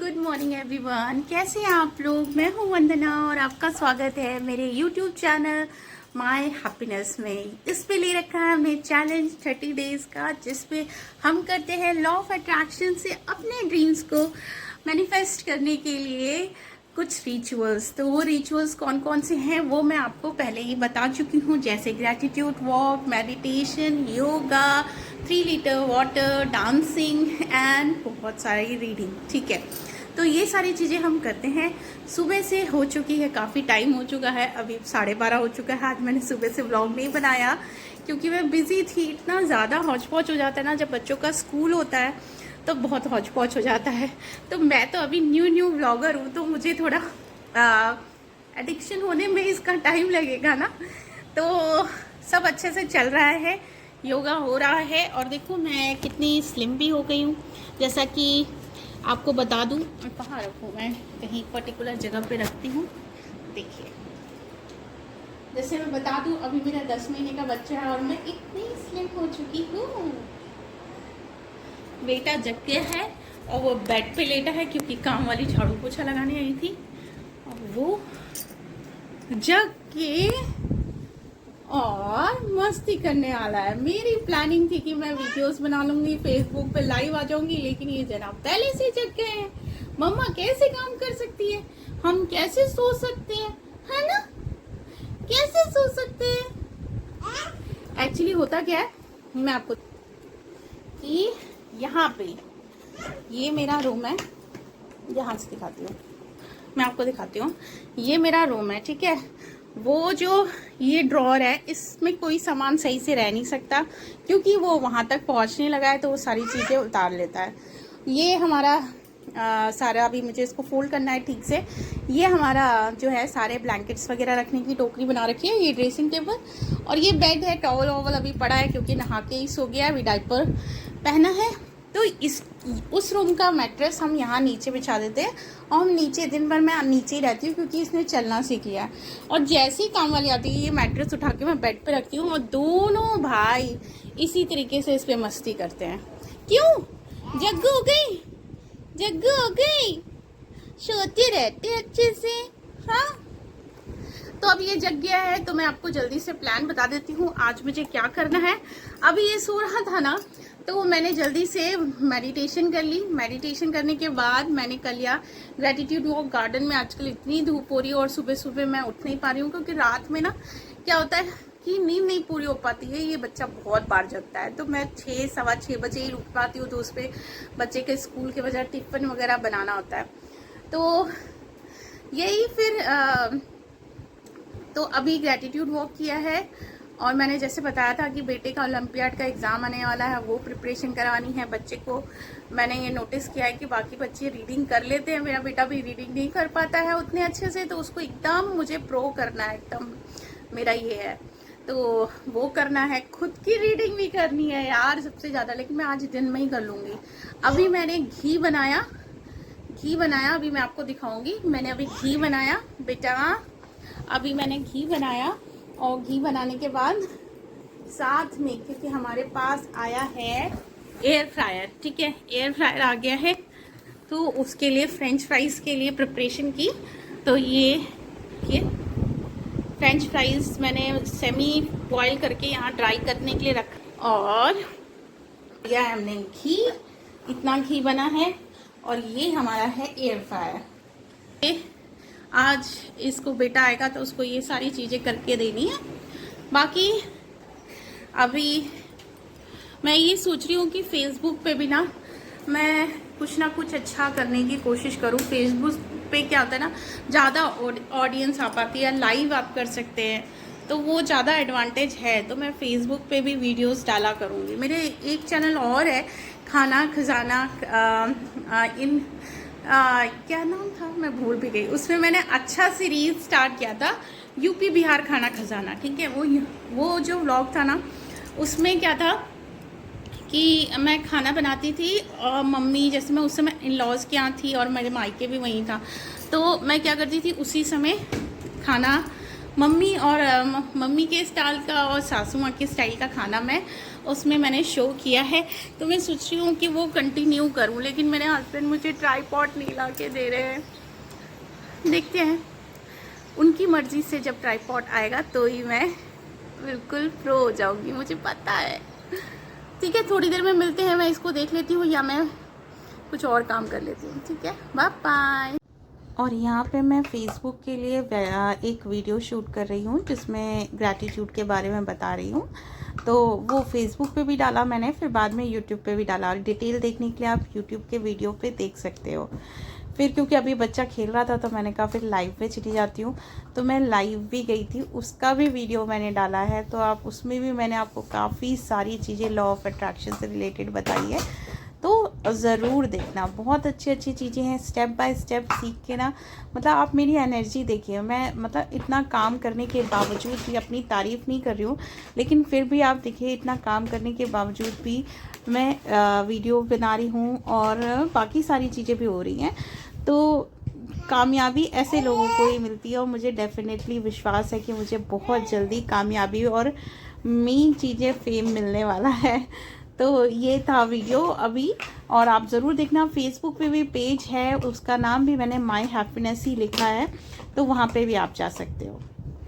Good morning everyone. कैसे हैं आप लोग? मैं हूं वंदना और आपका स्वागत है मेरे यूट्यूब चैनल माय हैप्पीनेस में। इस पे ले रखा है हमने चैलेंज 30 डेज का, जिसपे हम करते हैं लॉ ऑफ अट्रैक्शन से अपने ड्रीम्स को मैनिफेस्ट करने के लिए कुछ रिचुअल्स। तो वो रिचुअल्स कौन कौन से हैं वो मैं आपको पहले ही बता चुकी हूँ, जैसे gratitude walk, meditation, yoga, 3 litre water, dancing and बहुत सारी रीडिंग। ठीक है, तो ये सारी चीज़ें हम करते हैं। सुबह से हो चुकी है, काफ़ी टाइम हो चुका है, अभी 12:30 हो चुका है। आज मैंने सुबह से व्लॉग नहीं बनाया क्योंकि मैं बिज़ी थी। इतना ज़्यादा हौच पौच हो जाता है ना, जब बच्चों का स्कूल होता है तो बहुत हौच पौच हो जाता है। तो मैं तो अभी न्यू व्लॉगर हूँ, तो मुझे थोड़ा एडिक्शन होने में इसका टाइम लगेगा ना। तो सब अच्छे से चल रहा है, योगा हो रहा है और देखो मैं कितनी स्लिम भी हो गई हूँ। जैसा कि आपको बता दूँ, कहाँ रखूँ मैं, कहीं पर्टिकुलर जगह पे रखती हूँ। देखिए, जैसे मैं बता दूँ, अभी मेरा 10 महीने का बच्चा है और मैं इतनी स्लिम हो चुकी हूँ। बेटा जग गया है और वो बेड पे लेटा है क्योंकि काम वाली झाड़ू पोछा लगाने आई थी, और वो जग के और मस्ती करने वाला है। मेरी प्लानिंग थी कि मैं वीडियोस बना लूंगी, फेसबुक पे लाइव आ जाऊंगी, लेकिन ये जनाब पहले से जग गए हैं। मम्मा कैसे काम कर सकती है, हम कैसे सो सकते हैं, है ना? कैसे सो सकते हैं? एक्चुअली होता क्या है, मैं आपको कि यहाँ पे ये मेरा रूम है, यहाँ से दिखाती हूँ, मैं आपको दिखाती हूँ। ये मेरा रूम है, ठीक है। वो जो ये ड्रॉअर है, इसमें कोई सामान सही से रह नहीं सकता क्योंकि वो वहाँ तक पहुँचने लगा है, तो वो सारी चीज़ें उतार लेता है। ये हमारा सारा, अभी मुझे इसको फोल्ड करना है ठीक से। ये हमारा जो है सारे ब्लैंकेट्स वगैरह रखने की टोकरी बना रखी है। ये ड्रेसिंग टेबल और ये बेड है। टॉवल वॉवल अभी पड़ा है क्योंकि नहा के ही सो गया, अभी डायपर पहना है। तो उस रूम का मैट्रेस हम यहाँ नीचे बिछा देते हैं और हम नीचे, दिन भर मैं नीचे ही रहती हूँ क्योंकि इसने चलना सीख लिया है। और जैसे ही काम वाली आती है, ये मैट्रेस उठा के मैं बेड पे रखती हूँ और दोनों भाई इसी तरीके से इस पे मस्ती करते हैं। क्यों? जग्गू हो गई, जग्गू हो गई, सोते रहते अच्छे से। हाँ, तो अब ये जग गया है तो मैं आपको जल्दी से प्लान बता देती हूँ आज मुझे क्या करना है। अभी ये सो रहा था ना, तो मैंने जल्दी से मेडिटेशन कर ली। मेडिटेशन करने के बाद मैंने कर लिया ग्रैटिट्यूड वॉक गार्डन में। आजकल इतनी धूप हो रही है और सुबह सुबह मैं उठ नहीं पा रही हूँ क्योंकि रात में ना क्या होता है कि नींद नहीं पूरी हो पाती है। ये बच्चा बहुत बार जगता है, तो मैं 6, सवा 6 बजे ही उठ पाती हूँ। तो उस पर बच्चे के स्कूल के वजह टिफ़िन वगैरह बनाना होता है। तो यही फिर तो अभी ग्रैटिट्यूड वॉक किया है और मैंने जैसे बताया था कि बेटे का ओलंपियाड का एग्ज़ाम आने वाला है, वो प्रिपरेशन करवानी है बच्चे को। मैंने ये नोटिस किया है कि बाकी बच्चे रीडिंग कर लेते हैं, मेरा बेटा भी रीडिंग नहीं कर पाता है उतने अच्छे से, तो उसको एकदम मुझे प्रो करना है, एकदम मेरा ये है। तो वो करना है, खुद की रीडिंग भी करनी है यार सबसे ज़्यादा, लेकिन मैं आज दिन में ही कर लूँगी। अभी मैंने घी बनाया, अभी मैं आपको दिखाऊँगी। मैंने अभी घी बनाया बेटा, अभी मैंने घी बनाया और घी बनाने के बाद साथ में, क्योंकि हमारे पास आया है एयर फ्रायर, ठीक है, एयर फ्रायर आ गया है, तो उसके लिए फ्रेंच फ्राइज के लिए प्रिपरेशन की। तो ये फ्रेंच फ्राइज मैंने सेमी बॉईल करके यहाँ ड्राई करने के लिए रखा और यह हमने घी, इतना घी बना है और ये हमारा है एयर फ्रायर। आज इसको बेटा आएगा तो उसको ये सारी चीज़ें करके देनी है। बाकी अभी मैं ये सोच रही हूँ कि फेसबुक पे भी ना मैं कुछ ना कुछ अच्छा करने की कोशिश करूँ। फेसबुक पे क्या होता है ना, ज़्यादा ऑडियंस आ पाती है, लाइव आप कर सकते हैं, तो वो ज़्यादा एडवांटेज है। तो मैं फेसबुक पे भी वीडियोस डाला करूँगी। मेरे एक चैनल और है, खाना खजाना, क्या नाम था मैं भूल भी गई। उसमें मैंने अच्छा सीरीज स्टार्ट किया था, यूपी बिहार खाना खजाना, ठीक है। वो जो व्लॉग था ना, उसमें क्या था कि मैं खाना बनाती थी और मम्मी, जैसे मैं उस समय इन लॉज के यहाँ थी और मेरे मायके भी वहीं था, तो मैं क्या करती थी उसी समय खाना मम्मी और मम्मी के स्टाइल का और सासू माँ के स्टाइल का खाना उसमें मैंने शो किया है, तो मैं सोच रही हूँ कि वो कंटिन्यू करूँ, लेकिन मेरे हस्बैंड मुझे ट्राईपॉड नहीं ला के दे रहे हैं। देखते हैं उनकी मर्ज़ी से, जब ट्राईपॉड आएगा तो ही मैं बिल्कुल प्रो हो जाऊँगी, मुझे पता है। ठीक है, थोड़ी देर में मिलते हैं, मैं इसको देख लेती हूँ या मैं कुछ और काम कर लेती हूँ। ठीक है, बाय बाय। और यहाँ पे मैं फ़ेसबुक के लिए एक वीडियो शूट कर रही हूँ जिसमें ग्रैटिट्यूड के बारे में बता रही हूँ। तो वो फेसबुक पे भी डाला मैंने, फिर बाद में यूट्यूब पे भी डाला। डिटेल देखने के लिए आप यूट्यूब के वीडियो पे देख सकते हो। फिर क्योंकि अभी बच्चा खेल रहा था तो मैंने कहा फिर लाइव में चली जाती हूँ, तो मैं लाइव भी गई थी, उसका भी वीडियो मैंने डाला है। तो आप उसमें भी मैंने आपको काफ़ी सारी चीज़ें लॉ ऑफ अट्रैक्शन से रिलेटेड बताई है, तो ज़रूर देखना। बहुत अच्छी अच्छी चीज़ें हैं, स्टेप बाय स्टेप सीख के ना, मतलब आप मेरी एनर्जी देखिए। मैं मतलब इतना काम करने के बावजूद भी, अपनी तारीफ़ नहीं कर रही हूँ, लेकिन फिर भी आप देखिए इतना काम करने के बावजूद भी मैं वीडियो बना रही हूँ और बाकी सारी चीज़ें भी हो रही हैं। तो कामयाबी ऐसे लोगों को ही मिलती है, और मुझे डेफिनेटली विश्वास है कि मुझे बहुत जल्दी कामयाबी और मेन चीज़ें फेम मिलने वाला है। तो ये था वीडियो अभी, और आप ज़रूर देखना। फेसबुक पे भी पेज है, उसका नाम भी मैंने माई हैप्पीनेस ही लिखा है, तो वहाँ पे भी आप जा सकते हो।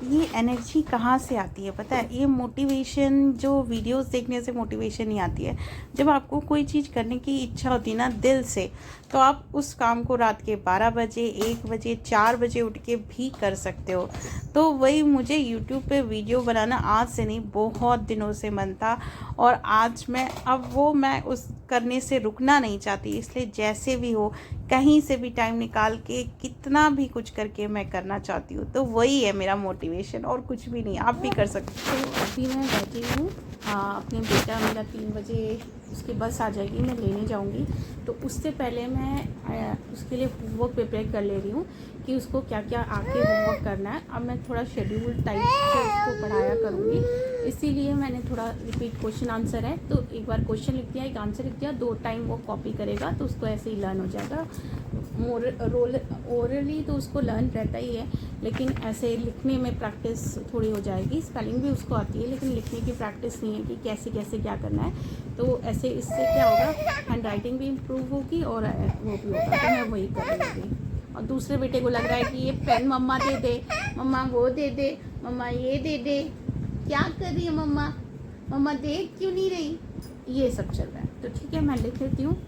ये एनर्जी कहाँ से आती है पता है? ये मोटिवेशन, जो वीडियोस देखने से मोटिवेशन नहीं आती है। जब आपको कोई चीज़ करने की इच्छा होती है ना दिल से, तो आप उस काम को रात के 12 बजे, 1 बजे, 4 बजे उठ के भी कर सकते हो। तो वही मुझे यूट्यूब पे वीडियो बनाना आज से नहीं, बहुत दिनों से मन था, और आज मैं उस करने से रुकना नहीं चाहती। इसलिए जैसे भी हो, कहीं से भी टाइम निकाल के, कितना भी कुछ करके मैं करना चाहती हूँ। तो वही है मेरा मोटिवेशन, और कुछ भी नहीं। आप भी कर सकते हो। तो अभी मैं बैठी हूँ, अपने बेटा मेरा 3 बजे उसकी बस आ जाएगी, मैं लेने जाऊँगी। तो उससे पहले मैं उसके लिए होमवर्क प्रिपेयर कर ले रही हूँ कि उसको क्या क्या आके होमवर्क करना है। अब मैं थोड़ा शेड्यूल टाइप से उसको पढ़ाया करूँगी, इसीलिए मैंने थोड़ा रिपीट क्वेश्चन आंसर है, तो एक बार क्वेश्चन लिख दिया, एक आंसर लिख दिया, 2 टाइम वो कॉपी करेगा, तो उसको ऐसे ही लर्न हो जाएगा। ओरली तो उसको लर्न रहता ही है, लेकिन ऐसे लिखने में प्रैक्टिस थोड़ी हो जाएगी। स्पेलिंग भी उसको आती है, लेकिन लिखने की प्रैक्टिस नहीं है कि कैसे कैसे क्या करना है। तो ऐसे इससे क्या होगा, हैंड राइटिंग भी इम्प्रूव होगी और वो भी होगा। तो मैं वही कर रही थी। और दूसरे बेटे को लग रहा है कि ये पेन मम्मा दे दे, मम्मा वो दे दे, मम्मा ये दे दे, क्या कर रही है मम्मा, मम्मा देख क्यों नहीं रही, ये सब चल रहा है। तो ठीक है, मैं लिख लेती हूँ।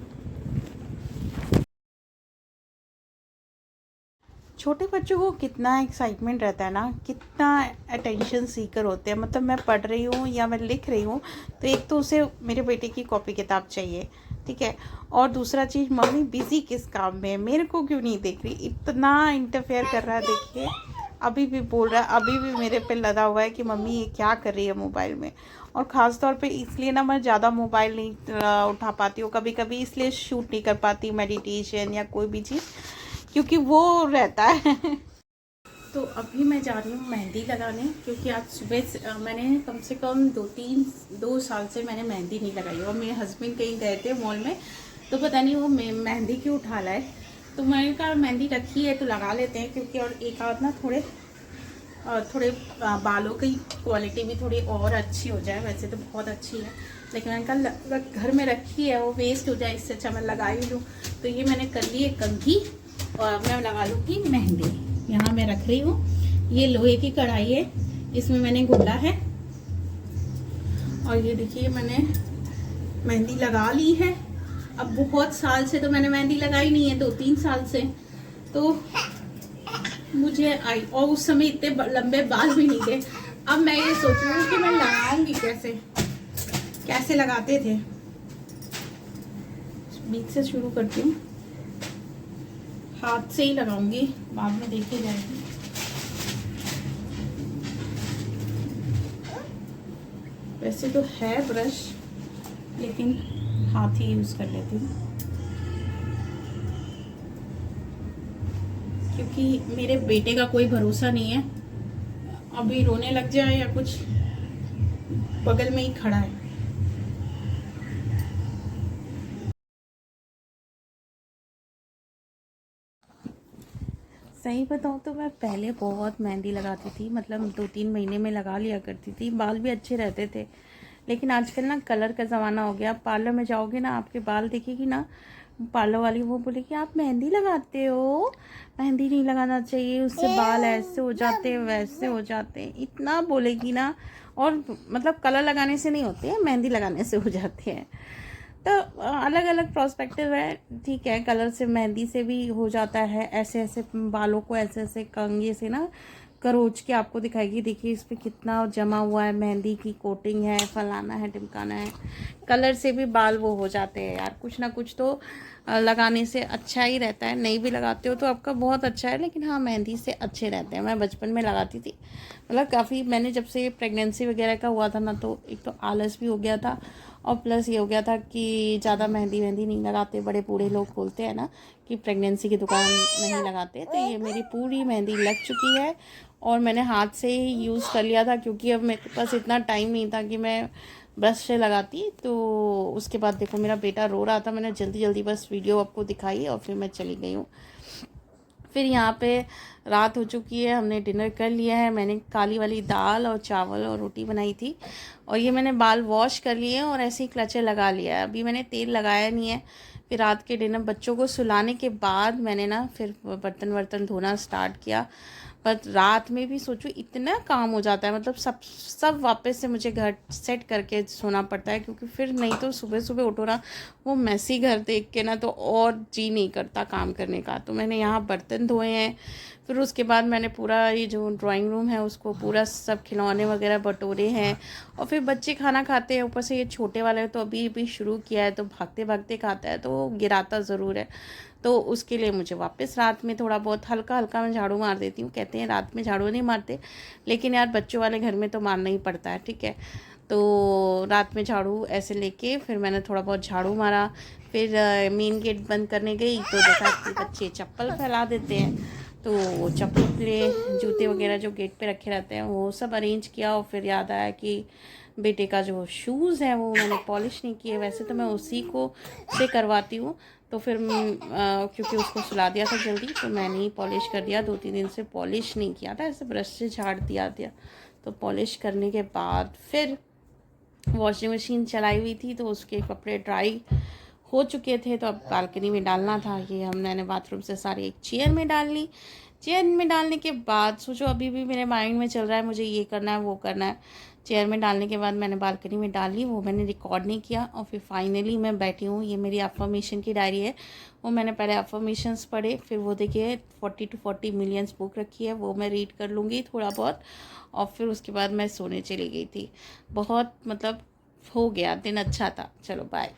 छोटे बच्चों को कितना एक्साइटमेंट रहता है ना, कितना अटेंशन सीकर होते हैं। मतलब मैं पढ़ रही हूँ या मैं लिख रही हूँ, तो एक तो उसे मेरे बेटे की कॉपी किताब चाहिए, ठीक है, और दूसरा चीज़ मम्मी बिज़ी किस काम में है, मेरे को क्यों नहीं देख रही, इतना इंटरफेयर कर रहा है। देखिए अभी भी बोल रहा है, अभी भी मेरे पे लदा हुआ है कि मम्मी ये क्या कर रही है मोबाइल में। और ख़ास तौर पे इसलिए ना मैं ज़्यादा मोबाइल नहीं उठा पाती हूँ, कभी कभी इसलिए शूट नहीं कर पाती मेडिटेशन या कोई भी चीज़, क्योंकि वो रहता है। तो अभी मैं जा रही हूँ मेहंदी लगाने, क्योंकि आज सुबह से मैंने कम से कम 2 साल से मैंने मेहंदी नहीं लगाई। और मेरे हस्बैंड कहीं गए थे मॉल में, तो पता नहीं वो मेहंदी क्यों उठा लाए। तो मैंने कहा मेहंदी रखी है तो लगा लेते हैं, क्योंकि और एक आध ना थोड़े बालों की क्वालिटी भी थोड़ी और अच्छी हो जाए। वैसे तो बहुत अच्छी है, लेकिन मैंने कहा घर में रखी है वो वेस्ट हो जाए, इससे अच्छा मैं लगा ही लूँ। तो ये मैंने कर ली है कंघी, और मैं लगा लूँगी मेहंदी। यहाँ मैं रख रही हूँ, ये लोहे की कढ़ाई है, इसमें मैंने घोला है। और ये देखिए मैंने मेहंदी लगा ली है। अब बहुत साल से तो मैंने मेहंदी लगाई नहीं है, 2-3 साल से, तो मुझे आई, और उस समय इतने लंबे बाल भी नहीं थे। अब मैं ये सोच रही हूँ कि मैं लगाऊंगी कैसे लगाते थे। बीच से शुरू करती हूँ, हाथ से ही लगाऊंगी, बाद में देखी जाएगी। वैसे तो है ब्रश, लेकिन हाथ ही यूज कर लेती हूँ, क्योंकि मेरे बेटे का कोई भरोसा नहीं है, अभी रोने लग जाए या कुछ, बगल में ही खड़ा है। सही बताऊँ तो मैं पहले बहुत मेहंदी लगाती थी, मतलब 2-3 महीने में लगा लिया करती थी, बाल भी अच्छे रहते थे। लेकिन आजकल ना कलर का ज़माना हो गया, पार्लर में जाओगे ना आपके बाल देखेगी ना पार्लर वाली, वो बोलेगी आप मेहंदी लगाते हो, मेहंदी नहीं लगाना चाहिए, उससे बाल ऐसे हो जाते हैं वैसे हो जाते हैं, इतना बोलेगी ना। और मतलब कलर लगाने से नहीं होते हैं, मेहंदी लगाने से हो जाते हैं। तो अलग अलग प्रोस्पेक्टिव है, ठीक है, कलर से मेहंदी से भी हो जाता है। ऐसे ऐसे बालों को ऐसे ऐसे कंघे से ना करोच के आपको दिखाएगी, देखिए इस पर कितना जमा हुआ है, मेहंदी की कोटिंग है, फलाना है टिमकाना है। कलर से भी बाल वो हो जाते हैं यार, कुछ ना कुछ तो लगाने से अच्छा ही रहता है। नहीं भी लगाते हो तो आपका बहुत अच्छा है, लेकिन हाँ मेहंदी से अच्छे रहते हैं। मैं बचपन में लगाती थी, मतलब काफ़ी, मैंने जब से प्रेगनेंसी वगैरह का हुआ था ना, तो एक तो आलस भी हो गया था, और प्लस ये हो गया था कि ज़्यादा मेहंदी नहीं लगाते। बड़े बूढ़े लोग बोलते हैं ना कि प्रेगनेंसी की दुकान नहीं लगाते, तो ये मेरी पूरी मेहंदी लग चुकी है और मैंने हाथ से ही यूज़ कर लिया था, क्योंकि अब मेरे पास इतना टाइम नहीं था कि मैं ब्रश से लगाती। तो उसके बाद देखो मेरा बेटा रो रहा था, मैंने जल्दी जल्दी बस वीडियो आपको दिखाई और फिर मैं चली गई हूँ। फिर यहाँ पे रात हो चुकी है, हमने डिनर कर लिया है। मैंने काली वाली दाल और चावल और रोटी बनाई थी, और ये मैंने बाल वॉश कर लिए और ऐसे ही क्लचर लगा लिया है। अभी मैंने तेल लगाया नहीं है। फिर रात के डिनर बच्चों को सुलाने के बाद मैंने ना फिर बर्तन धोना स्टार्ट किया। पर रात में भी सोचो इतना काम हो जाता है, मतलब सब वापस से मुझे घर सेट करके सोना पड़ता है, क्योंकि फिर नहीं तो सुबह सुबह उठो ना, वो मैसी घर देख के ना तो और जी नहीं करता काम करने का। तो मैंने यहाँ बर्तन धोए हैं, फिर उसके बाद मैंने पूरा ये जो ड्राइंग रूम है उसको पूरा सब खिलौने वगैरह बटोरे हैं। और फिर बच्चे खाना खाते हैं, ऊपर से ये छोटे वाले तो अभी अभी शुरू किया है, तो भागते भागते खाता है, तो वो गिराता ज़रूर है। तो उसके लिए मुझे वापस रात में थोड़ा बहुत हल्का हल्का मैं झाड़ू मार देती हूँ। कहते हैं रात में झाड़ू नहीं मारते, लेकिन यार बच्चों वाले घर में तो मारना ही पड़ता है, ठीक है। तो रात में झाड़ू ऐसे लेके फिर मैंने थोड़ा बहुत झाड़ू मारा। फिर मेन गेट बंद करने गई तो देखा कि बच्चे चप्पल फैला देते हैं, तो वो चप्पल के जूते वगैरह जो गेट पे रखे रहते हैं वो सब अरेंज किया। और फिर याद आया कि बेटे का जो शूज़ है वो मैंने पॉलिश नहीं किए, वैसे तो मैं उसी को से करवाती हूँ। तो फिर क्योंकि उसको सुला दिया था जल्दी, तो मैंने ही पॉलिश कर दिया। 2-3 दिन से पॉलिश नहीं किया था, ऐसे ब्रश से झाड़ दिया। तो पॉलिश करने के बाद फिर वॉशिंग मशीन चलाई हुई थी, तो उसके कपड़े ड्राई हो चुके थे, तो अब बालकनी में डालना था। ये हमने बाथरूम से सारी एक चेयर में डाल ली। चेयर में डालने के बाद सोचो अभी भी मेरे माइंड में चल रहा है मुझे ये करना है वो करना है। चेयर में डालने के बाद मैंने बालकनी में डाली, वो मैंने रिकॉर्ड नहीं किया। और फिर फाइनली मैं बैठी हूँ। ये मेरी अफर्मेशन की डायरी है, वो मैंने पहले अफर्मेशंस पढ़े, फिर वो देखिए 40 to 40 मिलियंस बुक रखी है, वो मैं रीड कर लूँगी थोड़ा बहुत। और फिर उसके बाद मैं सोने चली गई थी। बहुत मतलब हो गया दिन, अच्छा था। चलो बाय।